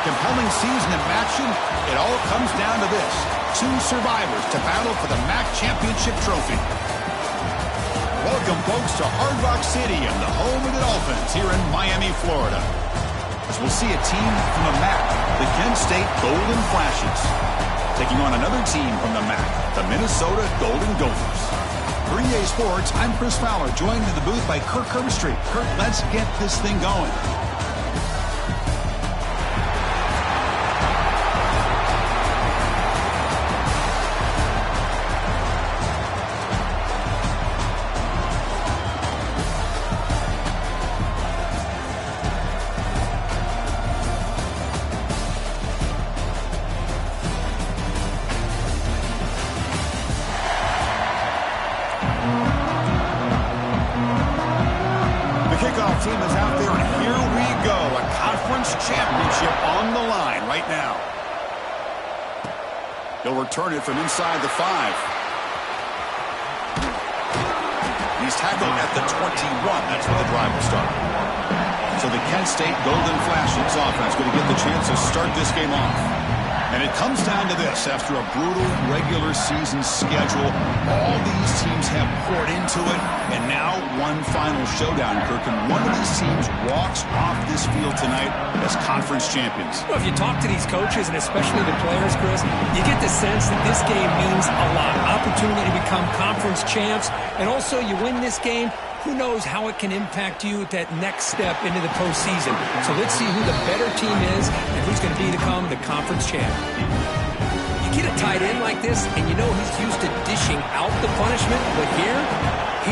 a compelling season in action, it all comes down to this. Two survivors to battle for the MAC championship trophy. Welcome, folks, to Hard Rock City and the home of the Dolphins here in Miami, Florida. As we'll see a team from the MAC, the Kent State Golden Flashes, taking on another team from the MAC, the Minnesota Golden Gophers. For EA Sports, I'm Chris Fowler, joined in the booth by Kirk Herbstreit. Kirk, let's get this thing going. Team is out there, and here we go. A conference championship on the line right now. He'll return it from inside the 5. He's tackled at the 21. That's where the drive will start. So the Kent State Golden Flashes offense going to get the chance to start this game off. And it comes down to this. After a brutal regular season schedule, all these teams have poured into it, and now one final showdown, Kirk, and one of these teams walks off this field tonight as conference champions. Well, if you talk to these coaches, and especially the players, Chris, you get the sense that this game means a lot. Opportunity to become conference champs, and also you win this game, who knows how it can impact you at that next step into the postseason. So let's see who the better team is and who's going to become the conference champ. You get a tight end like this, and you know he's used to dishing out the punishment, but here,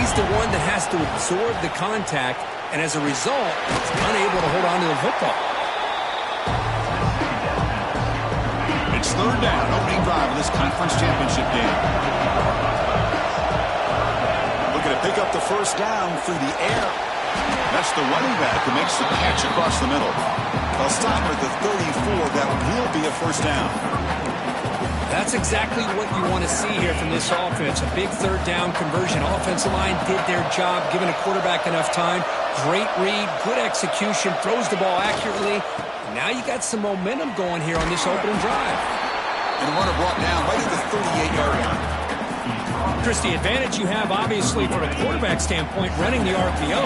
he's the one that has to absorb the contact, and as a result, he's unable to hold on to the football. It's third down, opening drive of this conference championship game. Looking to pick up the first down through the air. That's the running back who makes the catch across the middle. They'll stop at the 34. That will be a first down. That's exactly what you want to see here from this offense. A big third down conversion. Offensive line did their job, giving a quarterback enough time. Great read, good execution, throws the ball accurately. Now you got some momentum going here on this opening drive. And the runner brought down right at the 38-yard line. Chris, the advantage you have, obviously, from a quarterback standpoint, running the RPO,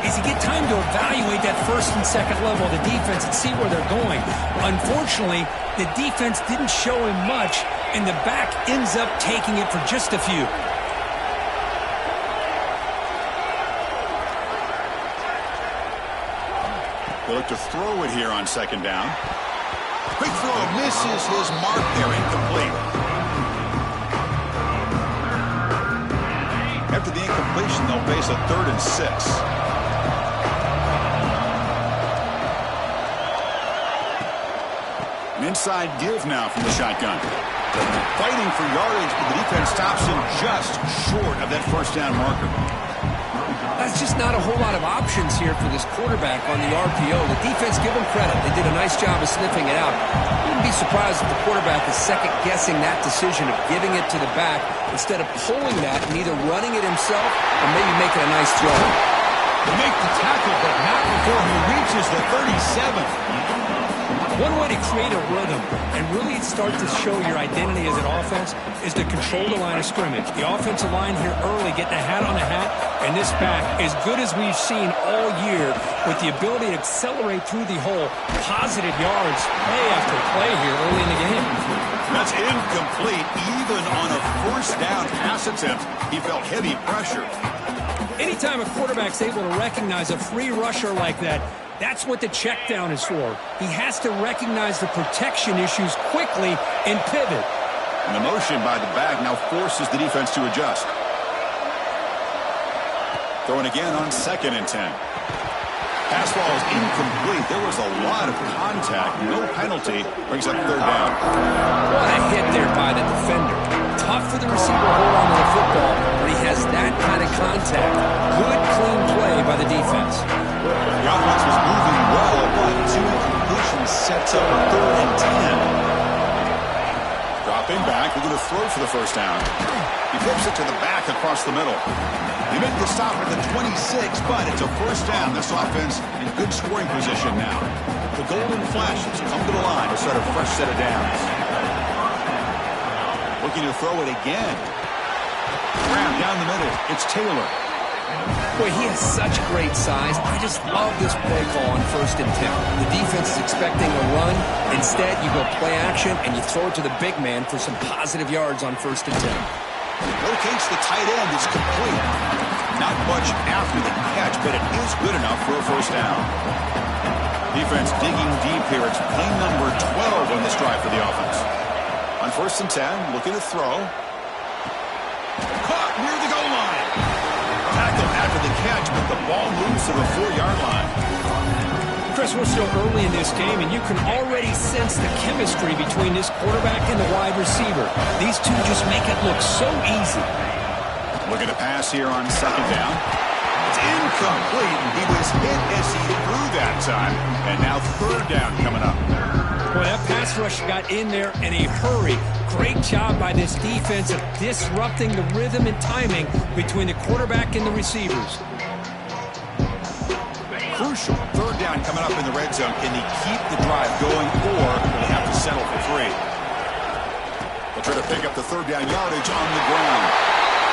is you get time to evaluate that first and second level of the defense and see where they're going. Unfortunately, the defense didn't show him much, and the back ends up taking it for just a few. They look to throw it here on second down. Quick throw, misses his mark there, incomplete. After the incompletion, they'll face a 3rd and 6. An inside give now from the shotgun. Fighting for yardage, but the defense stops him just short of that first down marker. That's just not a whole lot of options here for this quarterback on the RPO. The defense, give them credit. They did a nice job of sniffing it out. Wouldn't be surprised if the quarterback is second-guessing that decision of giving it to the back instead of pulling that and either running it himself or maybe making a nice throw. They make the tackle, but not before he reaches the 37. One way to create a rhythm and really start to show your identity as an offense is to control the line of scrimmage. The offensive line here early getting a hat on a hat, and this back, as good as we've seen all year, with the ability to accelerate through the hole, positive yards, play after play here early in the game. That's incomplete. Even on a first down pass attempt, he felt heavy pressure. Anytime a quarterback's able to recognize a free rusher like that, that's what the check down is for. He has to recognize the protection issues quickly and pivot. And the motion by the back now forces the defense to adjust. Throwing again on 2nd and 10. Pass ball is incomplete. There was a lot of contact. No penalty. Brings up 3rd down. What a hit there by the defender. Tough for the receiver to hold on to the football, but he has that kind of contact. Good, clean play by the defense. The offense was moving well, but 2 incompletions sets up a 3rd and 10. Dropping back, we're going to throw for the first down. He flips it to the back across the middle. He made the stop at the 26, but it's a first down. This offense in good scoring position now. The golden flashes come to the line to start a fresh set of downs. Looking to throw it again. Grab down the middle. It's Taylor. Boy, he has such great size. I just love this play call on 1st and 10. The defense is expecting a run. Instead, you go play action, and you throw it to the big man for some positive yards on 1st and 10. Locates the tight end. It's complete. Not much after the catch, but it is good enough for a first down. Defense digging deep here. It's play number 12 on this drive for the offense. On 1st and 10, looking to throw. Caught near the goal line. Tackle after the catch, but the ball moves to the 4-yard line. Chris, we're still early in this game, and you can already sense the chemistry between this quarterback and the wide receiver. These two just make it look so easy. Look at the pass here on 2nd down. It's incomplete. He was hit as he threw that time. And now 3rd down coming up. Boy, that pass rush got in there in a hurry. Great job by this defense of disrupting the rhythm and timing between the quarterback and the receivers. Crucial 3rd down coming up in the red zone. Can he keep the drive going, or will he have to settle for 3? They'll try to pick up the 3rd down yardage on the ground.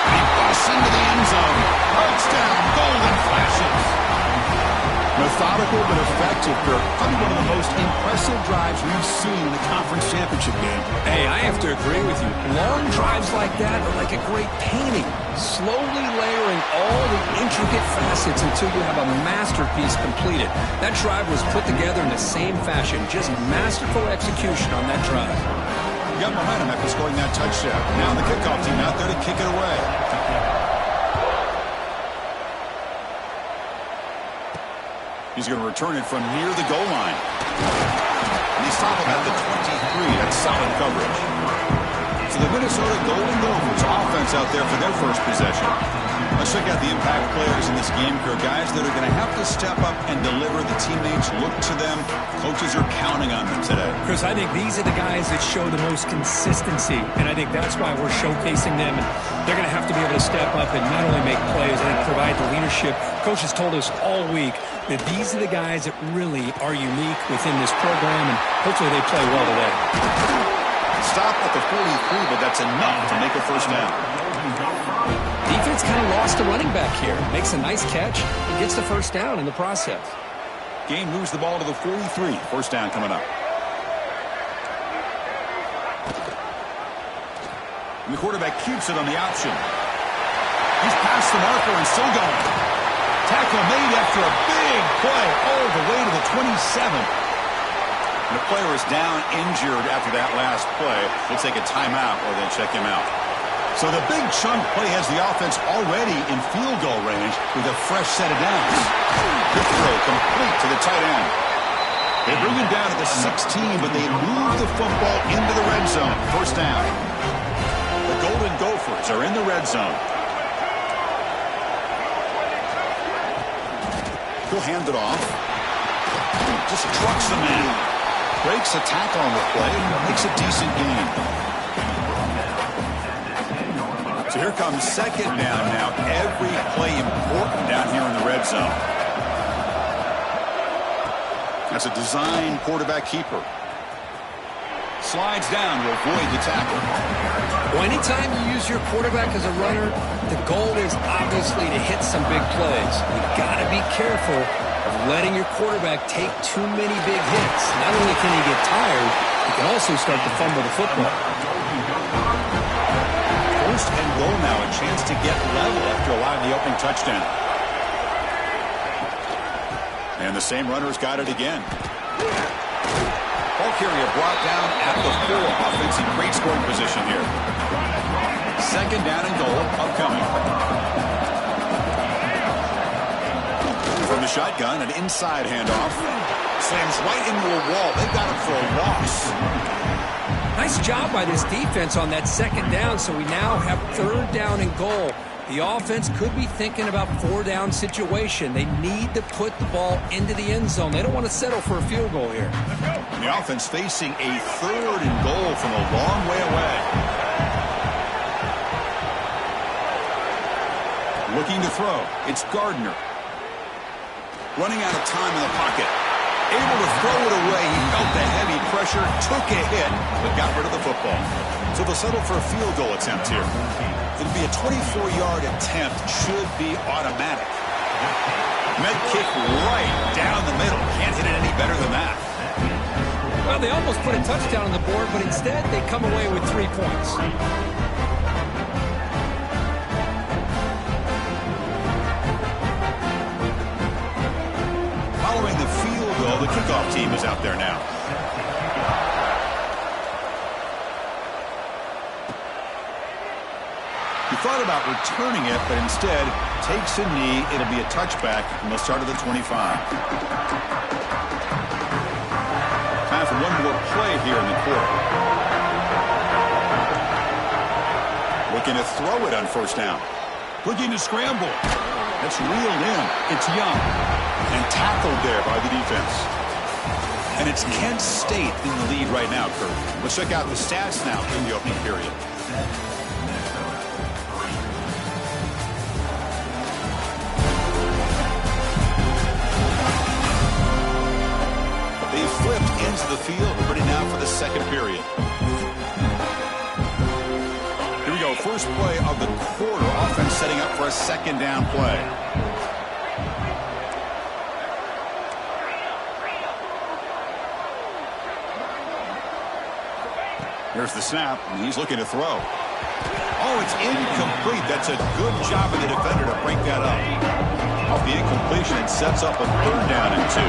He busts into the end zone. Touchdown, golden flashes. Methodical but effective, Kirk. Probably one of the most impressive drives we've seen in the conference championship game. Hey, I have to agree with you. Long drives like that are like a great painting, slowly layering all the intricate facets until you have a masterpiece completed. That drive was put together in the same fashion, just masterful execution on that drive. You got momentum after scoring that touchdown. Now the kickoff team out there to kick it away. He's going to return it from near the goal line. And he's stopped at the 23. That's solid coverage. So the Minnesota Golden Gophers offense out there for their first possession. Let's check out the impact players in this game, Kirk. Guys that are going to have to step up and deliver. The teammates look to them. Coaches are counting on them today. Chris, I think these are the guys that show the most consistency, and I think that's why we're showcasing them. And they're going to have to be able to step up and not only make plays, I think provide the leadership. Coaches told us all week that these are the guys that really are unique within this program, and hopefully they play well today. Stop at the 43, but that's enough to make a first down. Defense kind of lost a running back here. Makes a nice catch and gets the first down in the process. Game moves the ball to the 43. First down coming up. And the quarterback keeps it on the option. He's past the marker and still going. Tackle made after a big play all the way to the 27. And the player is down injured after that last play. They'll take a timeout or they'll check him out. So the big chunk play has the offense already in field goal range with a fresh set of downs. Good throw complete to the tight end. They bring him down at the 16, but they move the football into the red zone. First down. The Golden Gophers are in the red zone. He'll hand it off. Just trucks the man. Breaks a tackle on the play and makes a decent gain. So here comes 2nd down now. Every play important down here in the red zone. That's a design quarterback keeper. Slides down to avoid the tackle. Well, anytime you use your quarterback as a runner, the goal is obviously to hit some big plays. You've got to be careful of letting your quarterback take too many big hits. Not only can he get tired, he can also start to fumble the football. First and goal now, a chance to get level after allowing the opening touchdown. And the same runner's got it again. Ball carrier brought down at the 4. Offense in great scoring position here. 2nd down and goal upcoming. From the shotgun, an inside handoff. Slams right into a wall. They've got him for a loss. Nice job by this defense on that 2nd down, so we now have 3rd down and goal. The offense could be thinking about 4-down situation. They need to put the ball into the end zone. They don't want to settle for a field goal here. And the offense facing a 3rd and goal from a long way away. Looking to throw. It's Gardner. Running out of time in the pocket. Able to throw it away. He felt the heavy pressure, took a hit, but got rid of the football. So they'll settle for a field goal attempt here. It'll be a 24-yard attempt. Should be automatic. Med kick right down the middle. Can't hit it any better than that. Well, they almost put a touchdown on the board, but instead they come away with 3 points. Following the field goal, the kickoff team is out there now. He thought about returning it, but instead takes a knee. It'll be a touchback, and they'll start at the 25. Time for one more play here in the quarter. Looking to throw it on first down. Looking to scramble. That's reeled in. It's Young. And tackled there by the defense. And it's Kent State in the lead right now, Kurt. Let's check out the stats now in the opening period. They flipped into the field, ready now for the second period. Here we go, first play of the quarter. Offense setting up for a second down play. Here's the snap, and he's looking to throw. Oh, it's incomplete. That's a good job of the defender to break that up. Off the incompletion, it sets up a third down and 2.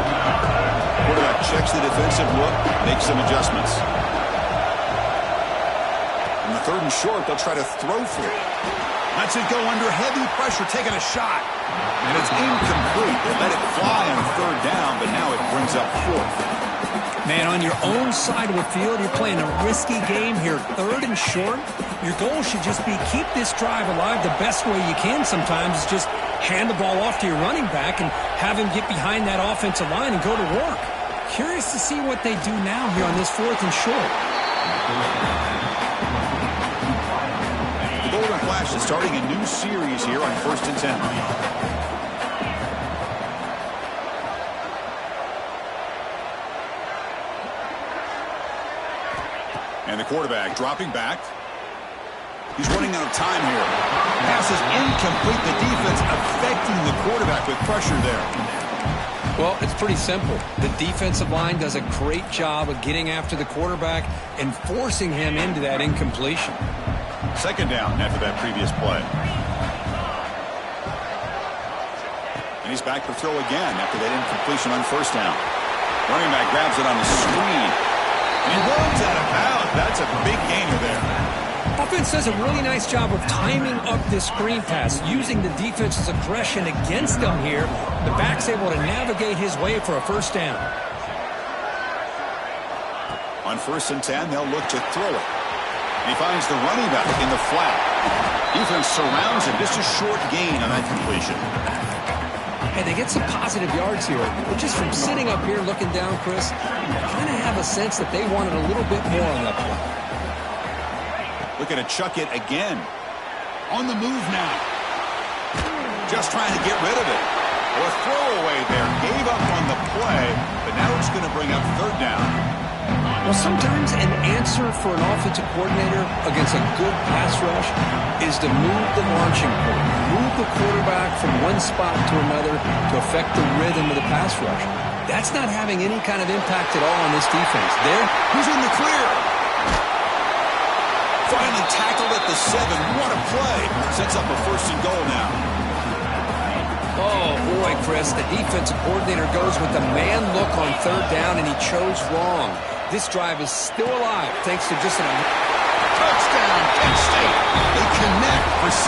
Quarterback checks the defensive look, makes some adjustments. On the third and short, they'll try to throw for it. Lets it go under heavy pressure, taking a shot. And it's incomplete. They let it fly on third down, but now it brings up fourth. Man, on your own side of the field, you're playing a risky game here. Third and short, your goal should just be keep this drive alive the best way you can sometimes is just hand the ball off to your running back and have him get behind that offensive line and go to work. Curious to see what they do now here on this fourth and short. The Golden Flash is starting a new series here on 1st and 10. And the quarterback dropping back. He's running out of time here. Pass is incomplete. The defense affecting the quarterback with pressure there. Well, it's pretty simple. The defensive line does a great job of getting after the quarterback and forcing him into that incompletion. Second down after that previous play. And he's back to throw again after that incompletion on first down. Running back grabs it on the screen. And he runs out of bounds. That's a big gainer there. Offense does a really nice job of timing up this screen pass, using the defense's aggression against them here. The back's able to navigate his way for a first down. On 1st and 10, they'll look to throw it. And he finds the running back in the flat. Defense surrounds him. Just a short gain on that completion. Hey, they get some positive yards here. But just from sitting up here looking down, Chris, you kind of have a sense that they wanted a little bit more on that play. Looking to chuck it again. On the move now. Just trying to get rid of it. Well, a throwaway there. Gave up on the play, but now it's going to bring up third down. Well, sometimes an answer for an offensive coordinator against a good pass rush is to move the launching point, move the quarterback from one spot to another to affect the rhythm of the pass rush. That's not having any kind of impact at all on this defense. There, who's in the clear? Finally tackled at the 7. What a play. Sets up a 1st and goal now. Oh, boy, Chris, the defensive coordinator goes with the man look on third down, and he chose wrong. This drive is still alive thanks to just an touchdown, Kent State. They connect for 6.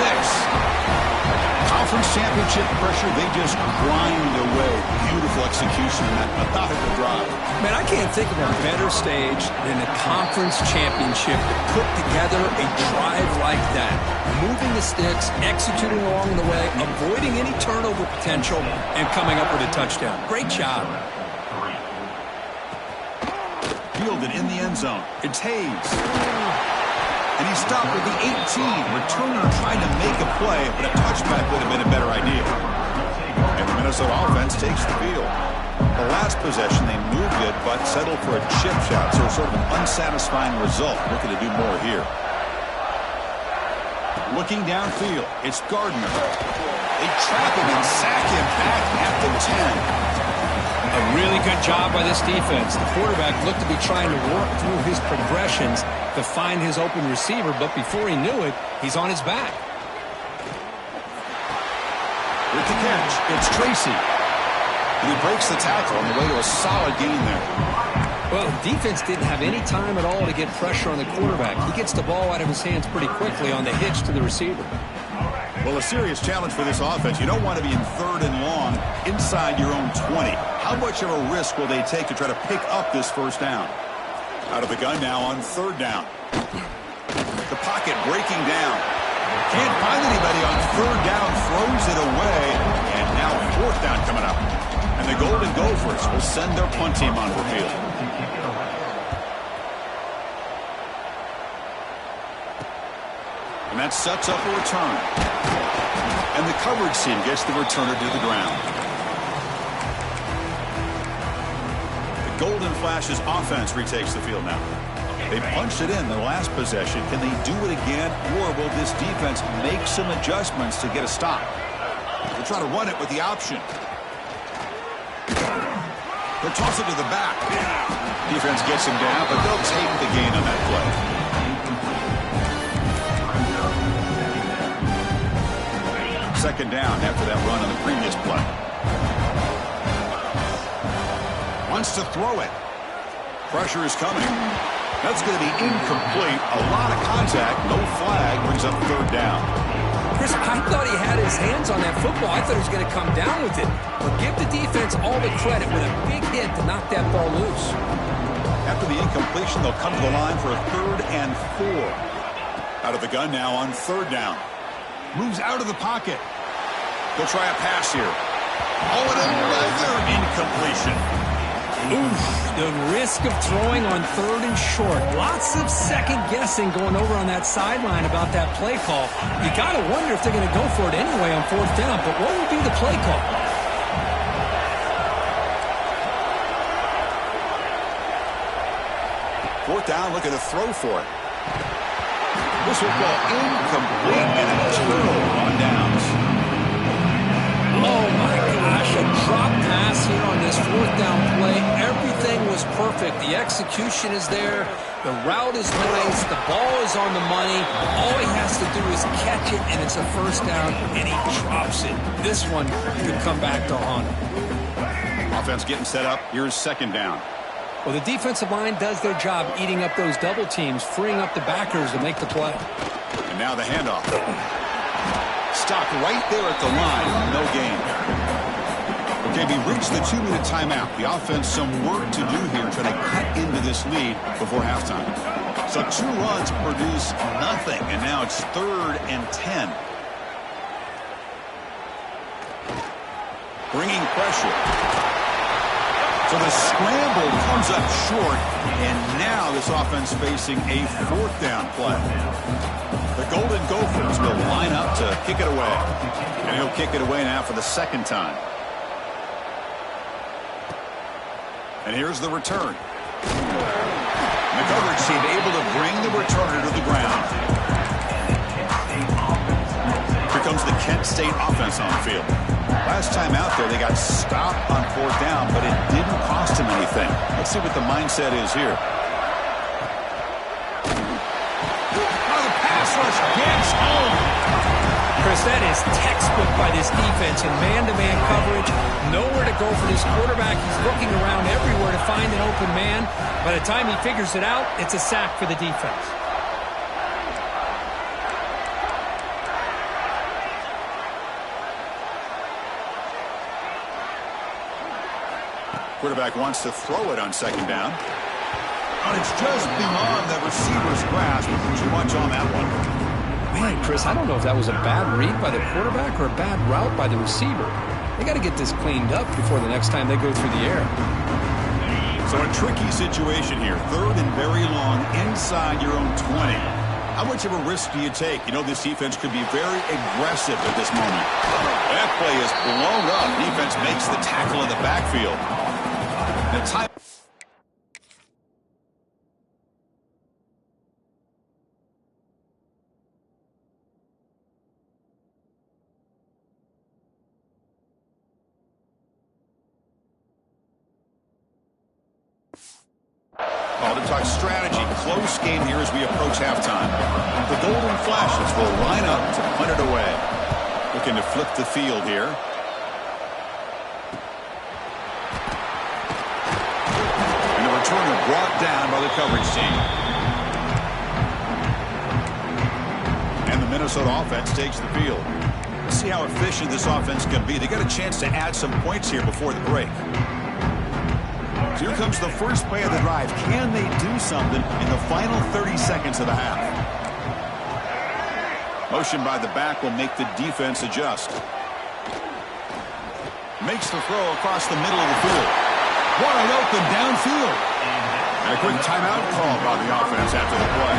Conference championship pressure, they just grind away. Beautiful execution in that methodical drive. Man, I can't think of a better stage than the conference championship to put together a drive like that. Moving the sticks, executing along the way, avoiding any turnover potential, and coming up with a touchdown. Great job. Fielded in the end zone. It's Hayes. And he stopped with the 18. Returner trying to make a play, but a touchback would have been a better idea. And the Minnesota offense takes the field. The last possession, they moved it, but settled for a chip shot, so sort of an unsatisfying result. Looking to do more here. Looking downfield, it's Gardner. They trap him and sack him back at the 10. A really good job by this defense. The quarterback looked to be trying to work through his progressions to find his open receiver, but before he knew it, he's on his back. With the catch, it's Tracy. And he breaks the tackle on the way to a solid gain there. Well, the defense didn't have any time at all to get pressure on the quarterback. He gets the ball out of his hands pretty quickly on the hitch to the receiver. Well, a serious challenge for this offense. You don't want to be in 3rd and long inside your own 20. How much of a risk will they take to try to pick up this first down? Out of the gun now on 3rd down. The pocket breaking down. Can't find anybody on 3rd down, throws it away, and now 4th down coming up. And the Golden Gophers will send their punt team onto the field. And that sets up a return. And the coverage team gets the returner to the ground. The Golden Flashes offense retakes the field now. They punched it in the last possession. Can they do it again, or will this defense make some adjustments to get a stop? They'll try to run it with the option. They'll toss it to the back. Defense gets him down, but they'll take the gain on that play. Second down after that run on the previous play. Wants to throw it. Pressure is coming. That's going to be incomplete. A lot of contact. No flag. Brings up 3rd down. Chris, I thought he had his hands on that football. I thought he was going to come down with it. But give the defense all the credit with a big hit to knock that ball loose. After the incompletion, they'll come to the line for a 3rd and 4. Out of the gun now on 3rd down. Moves out of the pocket. They'll try a pass here. Oh, and another incompletion. Oof, the risk of throwing on 3rd and short. Lots of second guessing going over on that sideline about that play call. You got to wonder if they're going to go for it anyway on 4th down, but what would be the play call? Fourth down, looking to throw for it. This will go incomplete and a turnover on downs. Oh my gosh, a drop pass here on this 4th down play. Everything was perfect. The execution is there. The route is nice. The ball is on the money. All he has to do is catch it, and it's a 1st down, and he drops it. This one could come back to haunt him. Offense getting set up. Here's 2nd down. Well, the defensive line does their job eating up those double teams, freeing up the backers to make the play. And now the handoff. Stopped right there at the line. No gain. Okay, we reached the 2-minute timeout. The offense some work to do here, trying to cut into this lead before halftime. So 2 runs produce nothing, and now it's 3rd and 10. Bringing pressure. So the scramble comes up short, and now this offense facing a 4th down play. The Golden Gophers will line up to kick it away. And he'll kick it away now for the 2nd time. And here's the return. The coverage team able to bring the returner to the ground. Here comes the Kent State offense on the field. Last time out there, they got stopped on 4th down, but it didn't cost him anything. Let's see what the mindset is here. Oh, the pass rush gets home. Chris, that is textbook by this defense in man-to-man coverage. Nowhere to go for this quarterback. He's looking around everywhere to find an open man. By the time he figures it out, it's a sack for the defense. Quarterback wants to throw it on 2nd down. And it's just beyond the receiver's grasp. Too much on that one. Man, Chris, I don't know if that was a bad read by the quarterback or a bad route by the receiver. They got to get this cleaned up before the next time they go through the air. So a tricky situation here. 3rd and very long inside your own 20. How much of a risk do you take? You know, this defense could be very aggressive at this moment. That play is blown up. Defense makes the tackle in the backfield. The time. Well, to talk strategy, close game here as we approach halftime. The Golden Flashes will line up to punt it away. Looking to flip the field here. And the returner brought down by the coverage team. And the Minnesota offense takes the field. Let's see how efficient this offense can be. They got a chance to add some points here before the break. Here comes the first play of the drive. Can they do something in the final 30 seconds of the half? Motion by the back will make the defense adjust. Makes the throw across the middle of the field. Wide open downfield. And a quick timeout call by the offense after the play.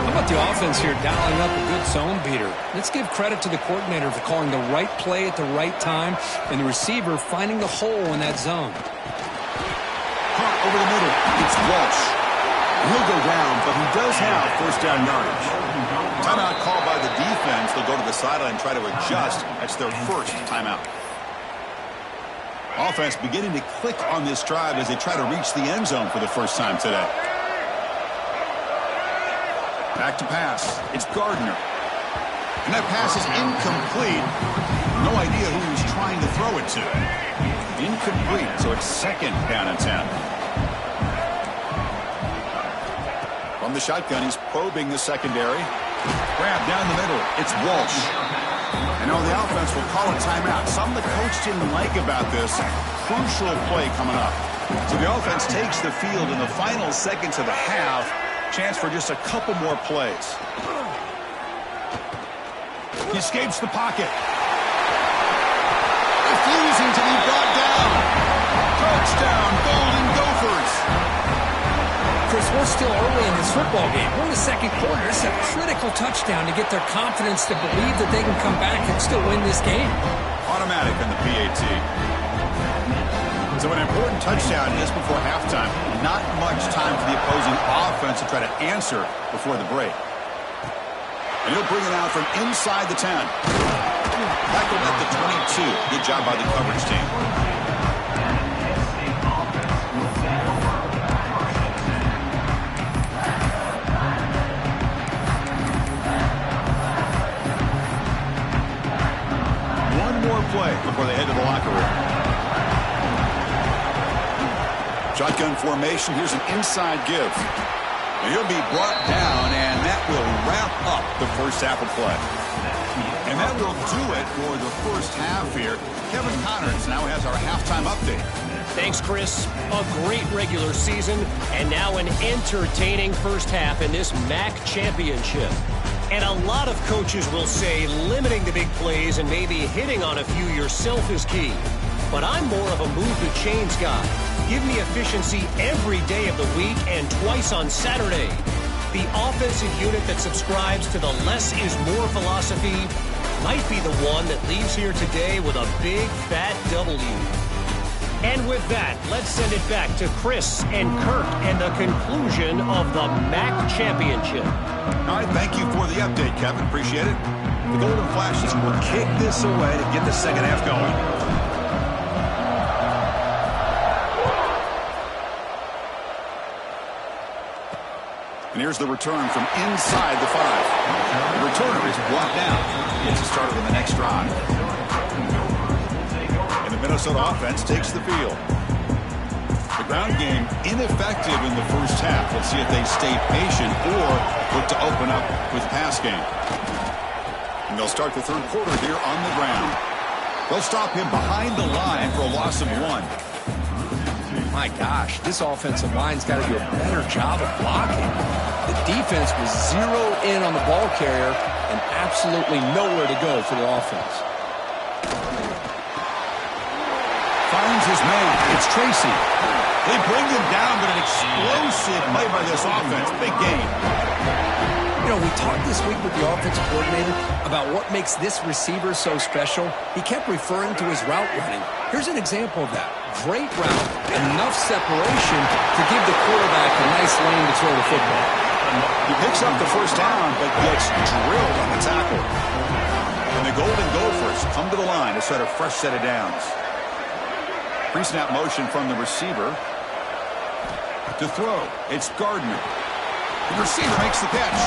How about the offense here dialing up a good zone beater? Let's give credit to the coordinator for calling the right play at the right time and the receiver finding the hole in that zone. Over the middle, it's Walsh. He'll go down, but he does have first down yardage. Timeout called by the defense. They'll go to the sideline and try to adjust. That's their first timeout. Offense beginning to click on this drive as they try to reach the end zone for the first time today. Back to pass. It's Gardner. And that pass is incomplete. No idea who he was trying to throw it to. Incomplete, so it's second down and 10. From the shotgun, he's probing the secondary. Grab down the middle. It's Walsh. And now the offense will call a timeout. Something the coach didn't like about this. Crucial play coming up. So the offense takes the field in the final seconds of the half. Chance for just a couple more plays. He escapes the pocket. Refusing to be brought down. Touchdown, Golden Gophers. Chris, we're still early in this football game. We're in the second quarter. It's a critical touchdown to get their confidence to believe that they can come back and still win this game. Automatic on the PAT. So an important touchdown just before halftime. Not much time for the opposing offense to try to answer before the break. And he'll bring it out from inside the 10. Tackled at the 22. Good job by the coverage team. One more play before they head to the locker room. Shotgun formation. Here's an inside give. And he'll be brought down, and that will wrap up the first half of play. And that will do it for the first half here. Kevin Connors now has our halftime update. Thanks, Chris. A great regular season, and now an entertaining first half in this MAC championship. And a lot of coaches will say limiting the big plays and maybe hitting on a few yourself is key. But I'm more of a move the chains guy. Give me efficiency every day of the week and twice on Saturday. The offensive unit that subscribes to the less is more philosophy might be the one that leaves here today with a big fat W. And with that, let's send it back to Chris and Kirk and the conclusion of the MAC championship. All right, thank you for the update, Kevin. Appreciate it. The Golden Flashes will kick this away to get the second half going. And here's the return from inside the 5. The returner is brought down. Gets it started in the next drive. And the Minnesota offense takes the field. The ground game ineffective in the first half. Let's see if they stay patient or look to open up with pass game. And they'll start the third quarter here on the ground. They'll stop him behind the line for a loss of 1. My gosh, this offensive line's got to do a better job of blocking. The defense was zeroed in on the ball carrier and absolutely nowhere to go for the offense. Finds his man. It's Tracy. They bring him down, but an explosive play by this offense. Big game. You know, we talked this week with the offensive coordinator about what makes this receiver so special. He kept referring to his route running. Here's an example of that. Great route, enough separation to give the quarterback a nice lane to throw the football. He picks up the first down, but gets drilled on the tackle. And the Golden Gophers come to the line to set a fresh set of downs. Pre-snap motion from the receiver. To throw, it's Gardner. The receiver makes the catch.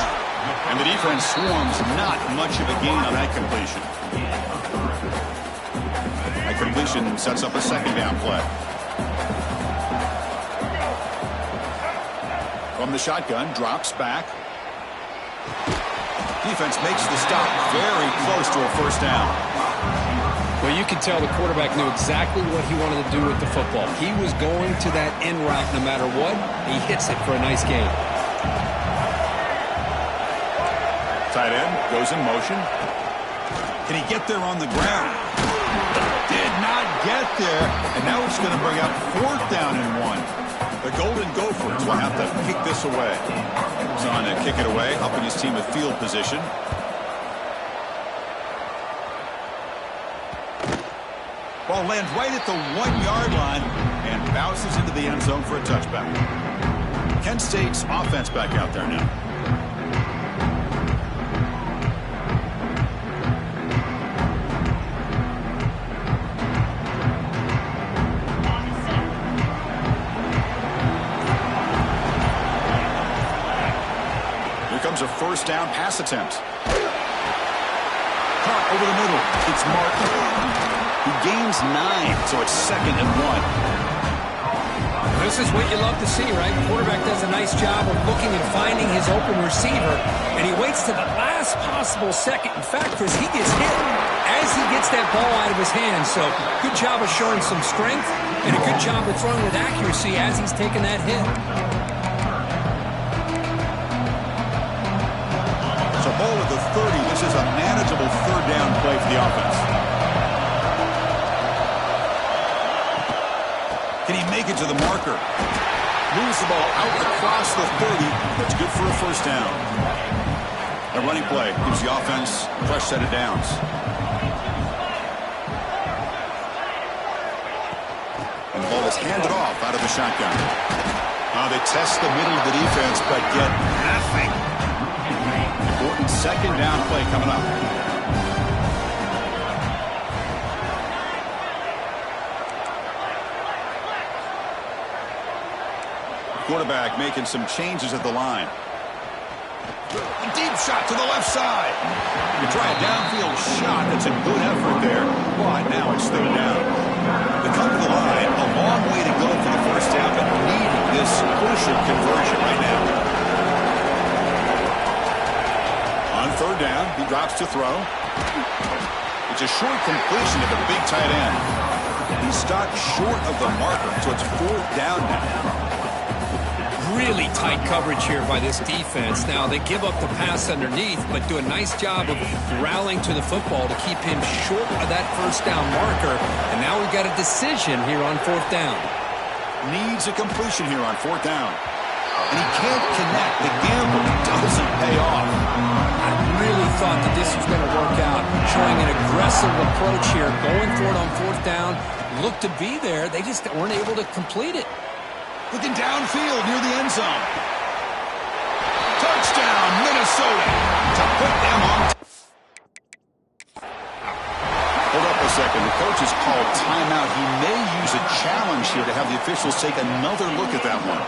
And the defense swarms, not much of a gain on that completion. That completion sets up a second down play. From the shotgun, drops back. Defense makes the stop very close to a first down. Well, you can tell the quarterback knew exactly what he wanted to do with the football. He was going to that in route no matter what. He hits it for a nice gain. Tight end goes in motion. Can he get there on the ground? Did not get there. And now it's going to bring up fourth down and 1. The Golden Gophers will have to kick this away. He's on to kick it away, helping his team with field position. Ball lands right at the 1-yard line and bounces into the end zone for a touchback. Kent State's offense back out there now. Here comes a first down pass attempt. Caught over the middle. It's Martin. He gains 9, so it's second and 1. This is what you love to see, right? The quarterback does a nice job of looking and finding his open receiver, and he waits to the last possible second. In fact, Chris, he gets hit as he gets that ball out of his hands. So good job of showing some strength and a good job of throwing with accuracy as he's taking that hit. So ball at the 30. This is a manageable third down play for the offense. Can he make it to the marker? Moves the ball out across the 30. That's good for a first down. A running play gives the offense a fresh set of downs. And the ball is handed off out of the shotgun. They test the middle of the defense, but get nothing. Important second down play coming up. Quarterback making some changes at the line. A deep shot to the left side. You try a downfield shot. That's a good effort there. But now it's third down. They come to the line. A long way to go for the first down, but need this crucial conversion right now. On third down, he drops to throw. It's a short completion to the big tight end. He's stopped short of the marker, so it's fourth down now. Really tight coverage here by this defense. Now, they give up the pass underneath, but do a nice job of rallying to the football to keep him short of that first down marker. And now we've got a decision here on fourth down. Needs a completion here on fourth down. And he can't connect. The gamble doesn't pay off. I really thought that this was going to work out. Showing an aggressive approach here, going for it on fourth down. Looked to be there. They just weren't able to complete it. Looking downfield near the end zone. Touchdown, Minnesota, to put them on. Hold up a second. The coach has called timeout. He may use a challenge here to have the officials take another look at that one.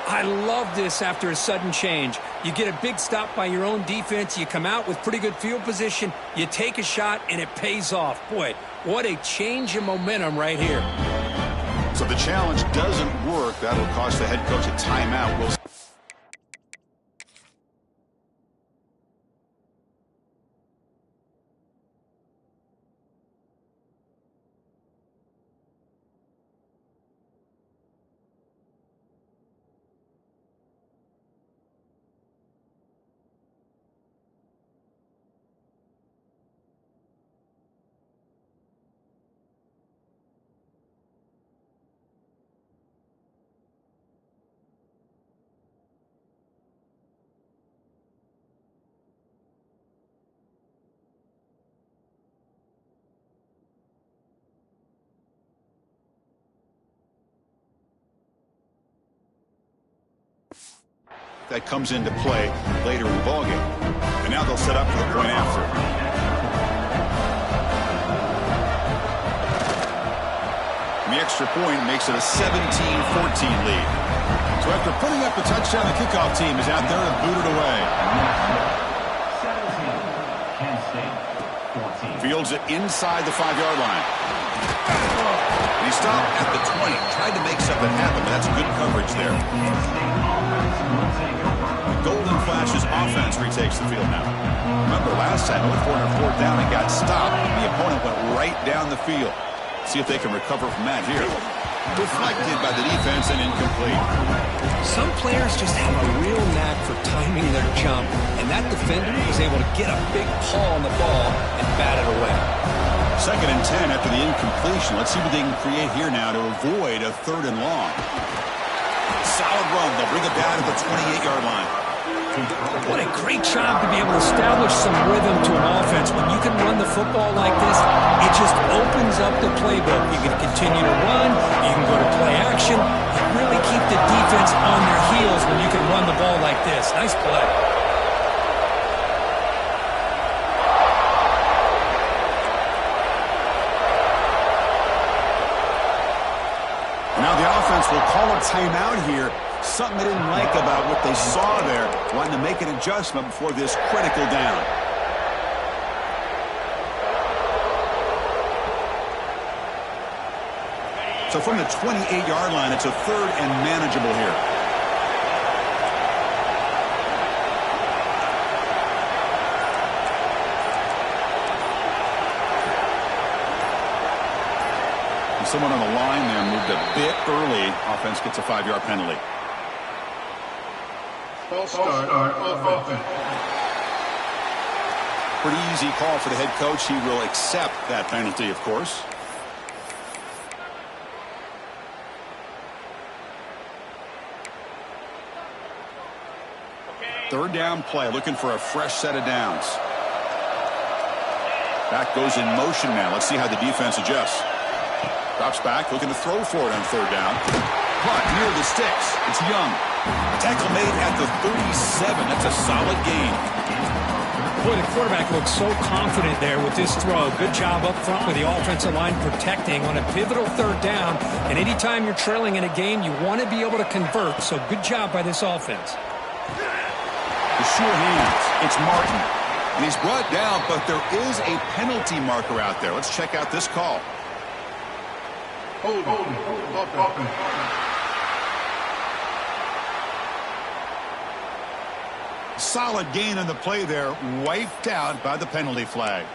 I love this after a sudden change. You get a big stop by your own defense. You come out with pretty good field position. You take a shot, and it pays off. Boy, what a change in momentum right here. So the challenge doesn't work. That'll cost the head coach a timeout. We'll that comes into play later in the ballgame. And now they'll set up for the point after. And the extra point makes it a 17-14 lead. So after putting up a touchdown, the kickoff team is out there and booted away. Fields it inside the 5-yard line. And he stopped at the 20. Tried to make something happen, but that's good coverage there. The Golden Flashes offense retakes the field now. Remember last time, on 4th down, and got stopped. The opponent went right down the field. See if they can recover from that here. Deflected by the defense and incomplete. Some players just have a real knack for timing their jump, and that defender was able to get a big paw on the ball and bat it away. 2nd and 10 after the incompletion. Let's see what they can create here now to avoid a 3rd and long. Solid run. They'll bring it down at the 28-yard line. What a great job to be able to establish some rhythm to an offense. When you can run the football like this, it just opens up the playbook. You can continue to run. You can go to play action. You really keep the defense on their heels when you can run the ball like this. Nice play. Now the offense will call a timeout here. Something they didn't like about what they saw there. Wanting to make an adjustment before this critical down. So from the 28-yard line, it's a 3rd and manageable here. Someone on the line there moved a bit early. Offense gets a 5-yard penalty. False start offense. Pretty easy call for the head coach. He will accept that penalty, of course. Third down play, looking for a fresh set of downs. Back goes in motion now. Let's see how the defense adjusts. Drops back, looking to throw for it on 3rd down. But near the sticks, it's Young. Tackle made at the 37. That's a solid gain. Boy, the quarterback looks so confident there with this throw. Good job up front with the offensive line protecting on a pivotal 3rd down. And anytime you're trailing in a game, you want to be able to convert. So good job by this offense. The sure hands. It's Martin. And he's brought down, but there is a penalty marker out there. Let's check out this call. Hold. Solid gain in the play there, wiped out by the penalty flag.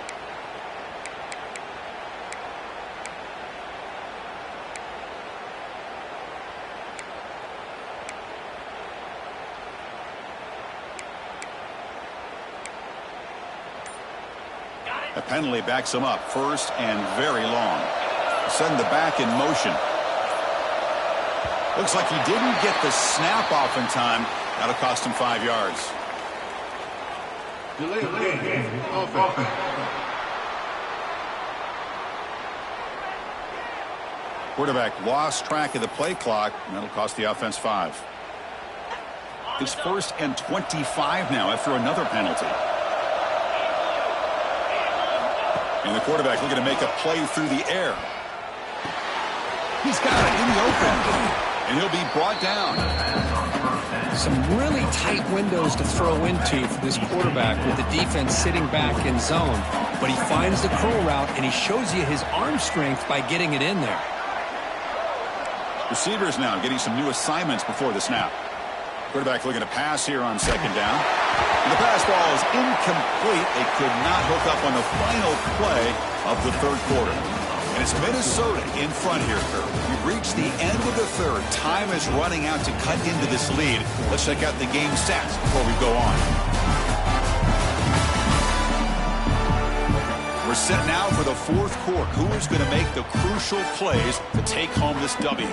The penalty backs him up, 1st and very long. Send the back in motion. Looks like he didn't get the snap off in time. That'll cost him 5 yards. Quarterback lost track of the play clock, and that'll cost the offense 5. It's 1st and 25 now after another penalty. And the quarterback looking to make a play through the air. He's got it in the open, and he'll be brought down. Some really tight windows to throw into for this quarterback with the defense sitting back in zone. But he finds the curl route, and he shows you his arm strength by getting it in there. Receivers now getting some new assignments before the snap. Quarterback looking to pass here on 2nd down. And the pass ball is incomplete. They could not hook up on the final play of the 3rd quarter. And it's Minnesota in front here, Kurt. We've reached the end of the 3rd. Time is running out to cut into this lead. Let's check out the game stats before we go on. We're set now for the 4th quarter. Who is going to make the crucial plays to take home this W?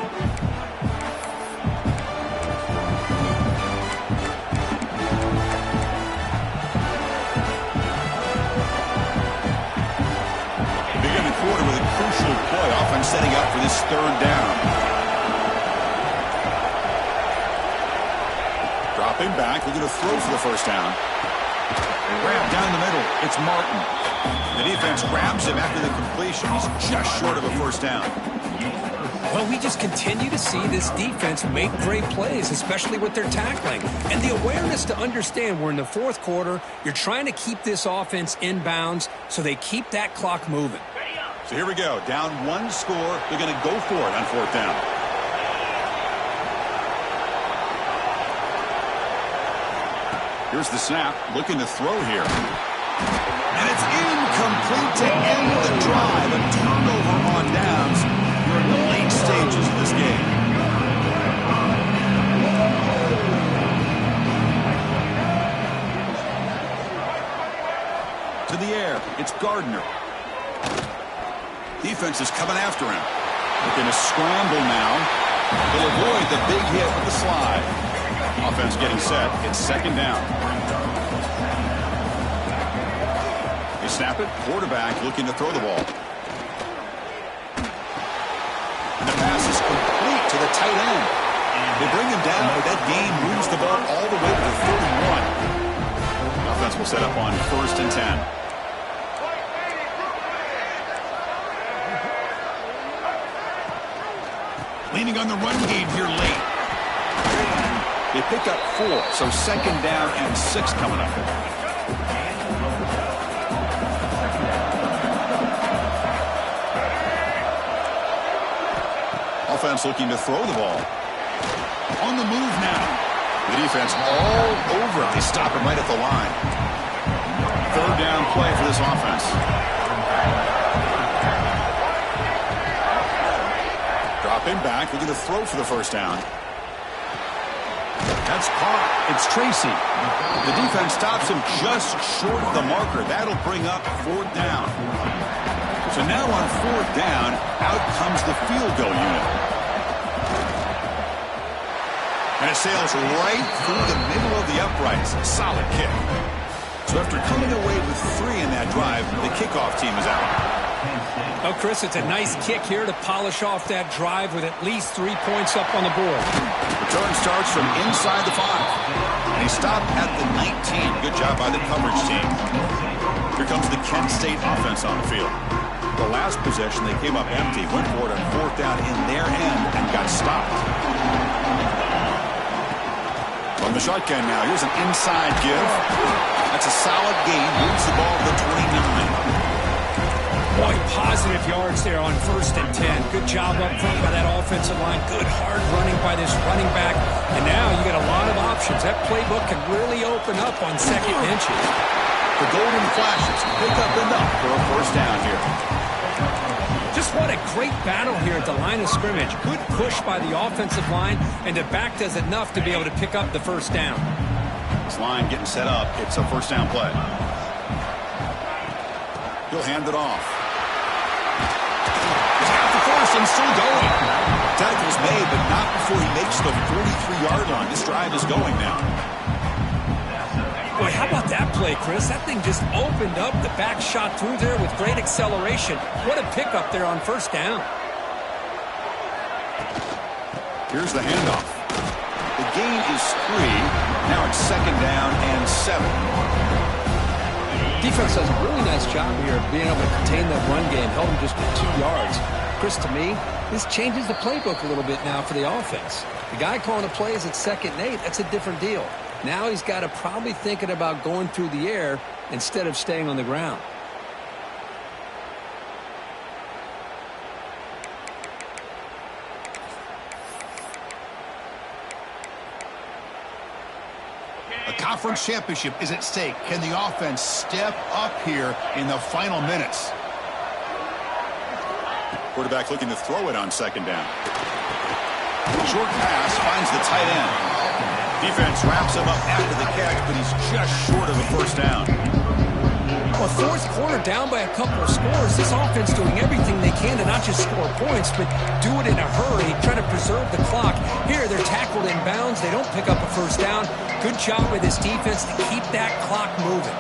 Quarter with a crucial play, offense setting up for this 3rd down. Drop Dropping back, looking to throw for the first down. Grab down the middle. It's Martin. The defense grabs him after the completion. He's just short of a first down. Well, we just continue to see this defense make great plays, especially with their tackling. And the awareness to understand we're in the fourth quarter, you're trying to keep this offense in bounds so they keep that clock moving. So here we go. Down one score. They're going to go for it on fourth down. Here's the snap. Looking to throw here. And it's incomplete to end the drive. A turnover on downs. You're in the late stages of this game. To the air. It's Gardner. Defense is coming after him. Looking to scramble now. They'll avoid the big hit with the slide. Offense getting set. It's second down. They snap it. Quarterback looking to throw the ball. And the pass is complete to the tight end. They bring him down, but that gain moves the ball all the way to the 31. Offense will set up on 1st and 10. Leaning on the run game here late. They pick up 4, so second down and 6 coming up. Offense looking to throw the ball. On the move now. The defense all over it. They stop him right at the line. Third down play for this offense. Dropping back, looking to throw for the first down. That's caught. It's Tracy. The defense stops him just short of the marker. That'll bring up fourth down. So now on fourth down, out comes the field goal unit. And it sails right through the middle of the uprights. Solid kick. So after coming away with 3 in that drive, the kickoff team is out. Oh, Chris, it's a nice kick here to polish off that drive with at least 3 points up on the board. Return starts from inside the 5. And he stopped at the 19. Good job by the coverage team. Here comes the Kent State offense on the field. The last possession, they came up empty, went for it on fourth down in their end, and got stopped. From the shotgun now, here's an inside give. That's a solid gain, moves the ball to the 29. Boy, positive yards there on 1st and 10. Good job up front by that offensive line. Good hard running by this running back. And now you get a lot of options. That playbook can really open up on second and inches. The golden flashes pick up enough for a first down here. Just what a great battle here at the line of scrimmage. Good push by the offensive line, and the back does enough to be able to pick up the first down. This line getting set up. It's a first down play. He'll hand it off. He's got the first and still going. Tackle's made, but not before he makes the 43-yard line. This drive is going now. Boy, how about that play, Chris? That thing just opened up. The back shot through there with great acceleration. What a pickup there on first down. Here's the handoff. The gain is 3. Now it's second down and 7. Defense does a really nice job here of being able to contain that run game. Held him just to 2 yards. Chris, to me, this changes the playbook a little bit now for the offense. The guy calling the plays at 2nd and 8, that's a different deal. Now he's got to probably thinking about going through the air instead of staying on the ground. A conference championship is at stake. Can the offense step up here in the final minutes? Quarterback looking to throw it on second down. Short pass finds the tight end. Defense wraps him up after the catch, but he's just short of a first down. Well, fourth quarter down by a couple of scores. This offense doing everything they can to not just score points, but do it in a hurry, try to preserve the clock. Here, they're tackled in bounds. They don't pick up a first down. Good job by this defense to keep that clock moving.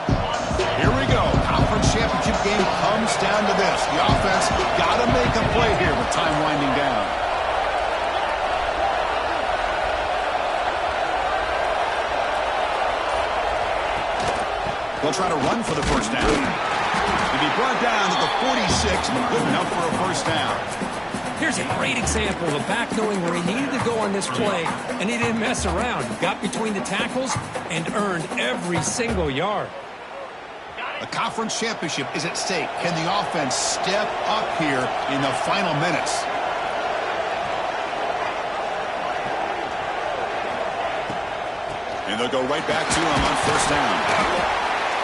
Here we go. Conference championship game comes down to this. The offense got to make a play here with time winding down. They'll try to run for the first down. To be brought down at the 46, but good enough for a first down. Here's a great example of a back knowing where he needed to go on this play, and he didn't mess around. He got between the tackles and earned every single yard. The conference championship is at stake. Can the offense step up here in the final minutes? And they'll go right back to him on first down.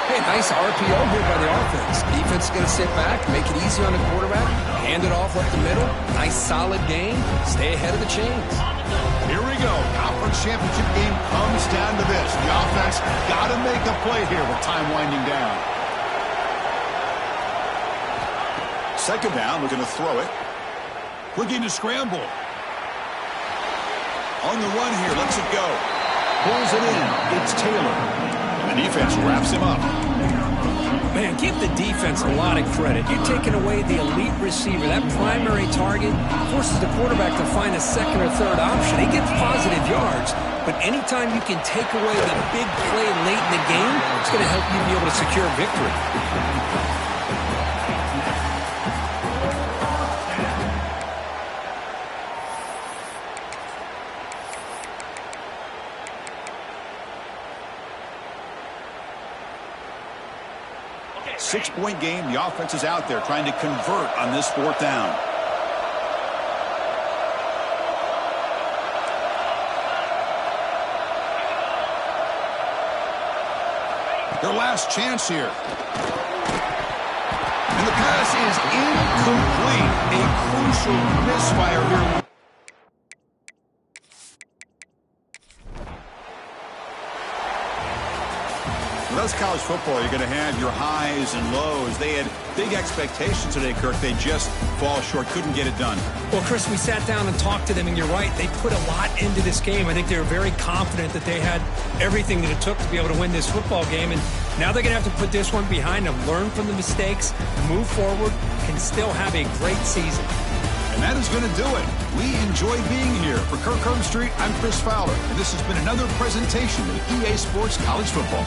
Hey, nice RPO here by the offense. Defense is going to sit back, make it easy on the quarterback, hand it off up the middle. Nice solid game. Stay ahead of the chains. Here we go. Conference championship game comes down to this. The offense got to make a play here with time winding down. Second down, we're going to throw it. Looking to scramble. On the run here, lets it go. Pulls it in. It's Taylor. And the defense wraps him up. Man, give the defense a lot of credit. You're taking away the elite receiver. That primary target forces the quarterback to find a second or third option. He gets positive yards, but anytime you can take away the big play late in the game, it's going to help you be able to secure victory. 6-point game. The offense is out there trying to convert on this fourth down. Their last chance here. And the pass is incomplete. A crucial misfire here. That's college football. You're going to have your highs and lows. They had big expectations today, Kirk. They just fall short, couldn't get it done. Well, Chris, we sat down and talked to them, and you're right. They put a lot into this game. I think they were very confident that they had everything that it took to be able to win this football game. And now they're going to have to put this one behind them, learn from the mistakes, move forward, and still have a great season. And that is going to do it. We enjoy being here. For Kirk Herbstreit, I'm Chris Fowler, and this has been another presentation of EA Sports College Football.